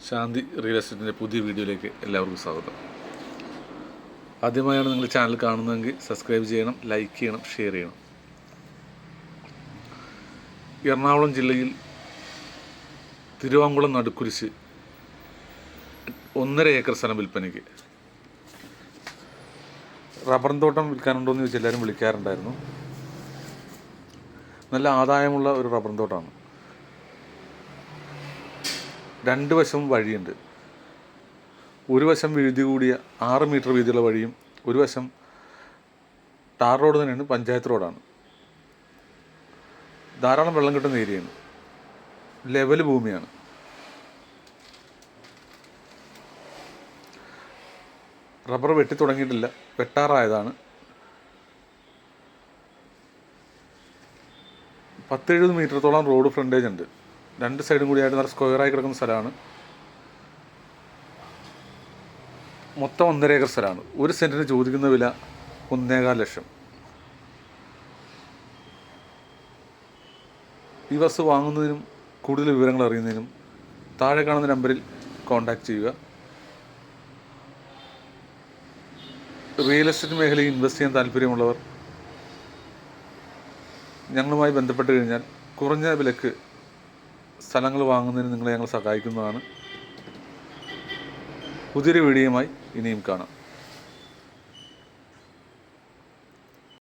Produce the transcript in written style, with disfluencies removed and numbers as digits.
ശാന്തി real എസ്റ്റേറ്റിൻ്റെ പുതിയ വീഡിയോയിലേക്ക് എല്ലാവർക്കും സ്വാഗതം. ആദ്യമായാണ് നിങ്ങൾ ചാനൽ കാണുന്നതെങ്കിൽ സബ്സ്ക്രൈബ് ചെയ്യണം, ലൈക്ക് ചെയ്യണം, ഷെയർ ചെയ്യണം. എറണാകുളം ജില്ലയിൽ തിരുവാങ്കുളം നടുക്കുരിശ് 1.5 ഏക്കർ സ്ഥലം വിൽപ്പനയ്ക്ക്. റബ്ബർ തോട്ടം വിൽക്കാനുണ്ടോ എന്ന് ചോദിച്ചാൽ എല്ലാവരും വിളിക്കാറുണ്ടായിരുന്നു. നല്ല ആദായമുള്ള ഒരു റബ്ബർ തോട്ടമാണ്. 2 വശവും വഴിയുണ്ട്. ഒരു വശം വീതി കൂടിയ 6 മീറ്റർ വീതിയുള്ള വഴിയും ഒരു വശം ടാർ റോഡ് തന്നെയാണ്, പഞ്ചായത്ത് റോഡാണ്. ധാരാളം വെള്ളം കിട്ടുന്ന ഏരിയയാണ്, ലെവൽ ഭൂമിയാണ്. റബ്ബർ വെട്ടി തുടങ്ങിയിട്ടില്ല, വെട്ടാറായതാണ്. 10-70 മീറ്ററത്തോളം റോഡ് ഫ്രണ്ടേജ് ഉണ്ട്. 2 സൈഡും കൂടിയായിട്ട് നല്ല സ്ക്വയറായി കിടക്കുന്ന സ്ഥലമാണ്. മൊത്തം 1.5 ഏക്കർ സ്ഥലമാണ്. 1 സെൻറ്റിന് ചോദിക്കുന്ന വില 1.25 ലക്ഷം. ഈ വസ്തു വാങ്ങുന്നതിനും കൂടുതൽ വിവരങ്ങൾ അറിയുന്നതിനും താഴെ കാണുന്ന നമ്പറിൽ കോൺടാക്റ്റ് ചെയ്യുക. റിയൽ എസ്റ്റേറ്റ് മേഖലയിൽ ഇൻവെസ്റ്റ് ചെയ്യാൻ താല്പര്യമുള്ളവർ ഞങ്ങളുമായി ബന്ധപ്പെട്ട് കഴിഞ്ഞാൽ കുറഞ്ഞ വിലക്ക് സ്ഥലങ്ങൾ വാങ്ങുന്നതിന് നിങ്ങളെ ഞങ്ങൾ സഹായിക്കുന്നതാണ്. പുതിയൊരു വീഡിയോയുമായി ഇനിയും കാണാം.